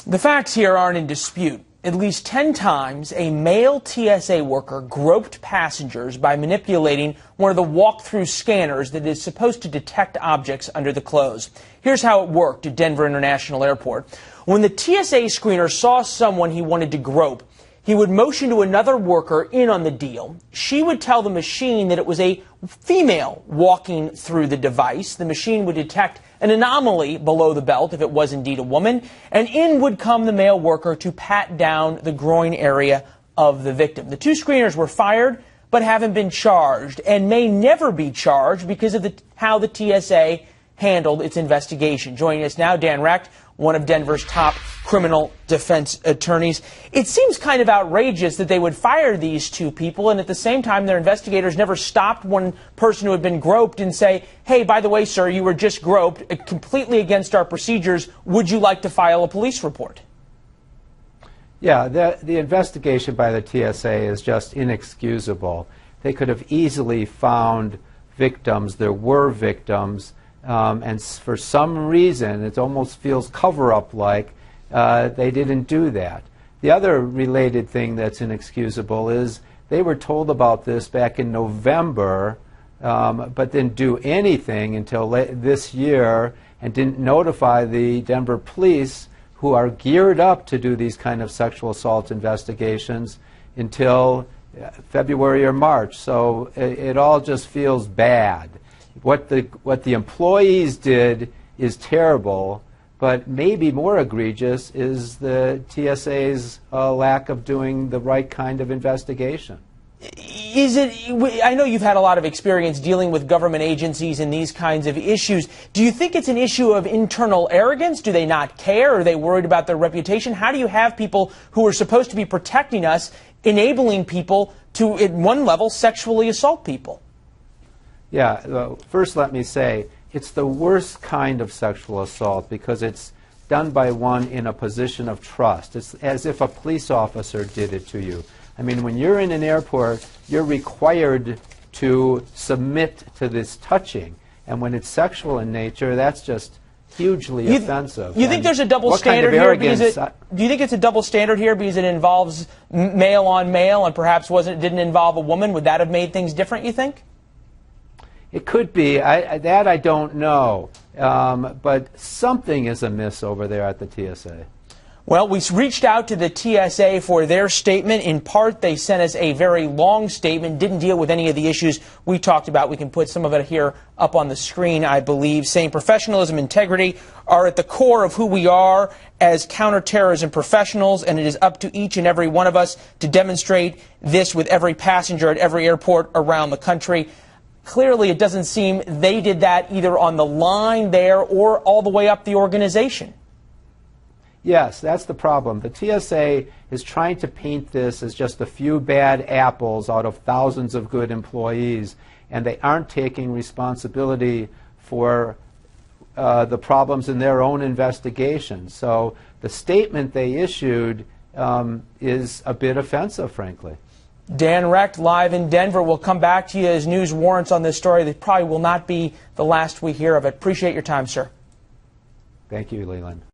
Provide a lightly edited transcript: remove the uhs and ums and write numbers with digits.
The facts here aren't in dispute. At least 10 times, a male TSA worker groped passengers by manipulating one of the walk-through scanners that is supposed to detect objects under the clothes. Here's how it worked at Denver International Airport. When the TSA screener saw someone he wanted to grope, he would motion to another worker in on the deal. She would tell the machine that it was a female walking through the device. The machine would detect an anomaly below the belt if it was indeed a woman, and in would come the male worker to pat down the groin area of the victim. The two screeners were fired but haven't been charged and may never be charged because of how the TSA handled its investigation. Joining us now, Dan Recht, one of Denver's top criminal defense attorneys. It seems kind of outrageous that they would fire these two people, and at the same time their investigators never stopped one person who had been groped and say, hey, by the way, sir, you were just groped, completely against our procedures. Would you like to file a police report? Yeah, the investigation by the TSA is just inexcusable. They could have easily found victims. There were victims. And for some reason, it almost feels cover-up-like, they didn't do that. The other related thing that's inexcusable is they were told about this back in November, but didn't do anything until this year and didn't notify the Denver police, who are geared up to do these kind of sexual assault investigations, until February or March. So it all just feels bad. What the employees did is terrible, but maybe more egregious is the TSA's lack of doing the right kind of investigation. I know you've had a lot of experience dealing with government agencies and these kinds of issues. Do you think it's an issue of internal arrogance? Do they not care? Are they worried about their reputation? How do you have people who are supposed to be protecting us enabling people to, at one level, sexually assault people? Yeah, well, first let me say, it's the worst kind of sexual assault because it's done by one in a position of trust. It's as if a police officer did it to you. I mean, when you're in an airport, you're required to submit to this touching. And when it's sexual in nature, that's just hugely offensive. You think there's a double standard here? Do you think it's a double standard here because it involves male on male and perhaps didn't involve a woman? Would that have made things different, you think? It could be. That I don't know. But something is amiss over there at the TSA. Well, we reached out to the TSA for their statement. In part, they sent us a very long statement, didn't deal with any of the issues we talked about. We can put some of it here up on the screen, I believe, saying professionalism and integrity are at the core of who we are as counterterrorism professionals, and it is up to each and every one of us to demonstrate this with every passenger at every airport around the country. Clearly, it doesn't seem they did that either on the line there or all the way up the organization. Yes, that's the problem. The TSA is trying to paint this as just a few bad apples out of thousands of good employees, and they aren't taking responsibility for the problems in their own investigation. So the statement they issued is a bit offensive, frankly. Dan Recht, live in Denver. We'll come back to you as news warrants on this story. That probably will not be the last we hear of it. Appreciate your time, sir. Thank you, Leland.